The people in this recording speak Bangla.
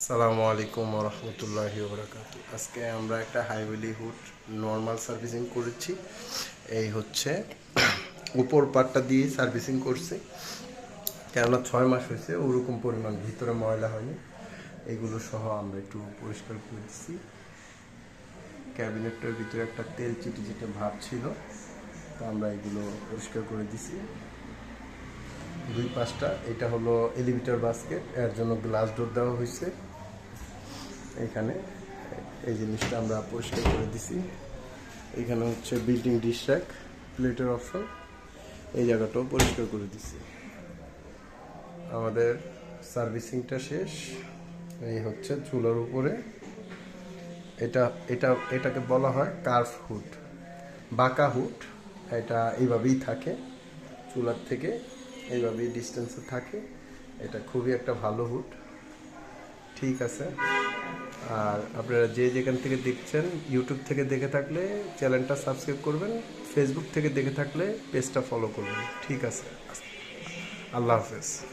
আসসালামু আলাইকুম রহমতুল্লাহি ওবরাকাতু। আজকে আমরা একটা হাইওয়েলি হুড নর্মাল সার্ভিসিং করেছি। এই হচ্ছে উপর পার্টটা দিয়ে সার্ভিসিং করছি, কেননা 6 মাস হয়েছে, ওরকম পরিমাণ ভিতরে ময়লা হয়নি। এগুলো সহ আমরা একটু পরিষ্কার করে দিচ্ছি। ক্যাবিনেটটার ভিতরে একটা তেল চিটি চিটে ভাব ছিল, তো আমরা এগুলো পরিষ্কার করে দিছি। দুই পাশটা এটা হলো এলিভেটর বাস্কেট, এর জন্য গ্লাস ডোর দেওয়া হয়েছে। এখানে এই জিনিসটা আমরা পরিষ্কার করে দিছি। এখানে হচ্ছে বিল্ডিং ডিশ র্যাক, প্লেটের অপশন, এই জায়গাটাও পরিষ্কার করে দিছি। আমাদের সার্ভিসিংটা শেষ। এই হচ্ছে চুলার উপরে, এটা এটা এটাকে বলা হয় কার্ভ হুড, বাঁকা হুড। এটা এইভাবেই থাকে, চুলার থেকে এইভাবেই ডিস্টেন্সে থাকে। এটা খুবই একটা ভালো হুড। ঠিক আছে, আর আপনারা যে যেখান থেকে দেখছেন, ইউটিউব থেকে দেখে থাকলে চ্যানেলটা সাবস্ক্রাইব করবেন, ফেসবুক থেকে দেখে থাকলে পেজটা ফলো করবেন। ঠিক আছে, আল্লাহ হাফেজ।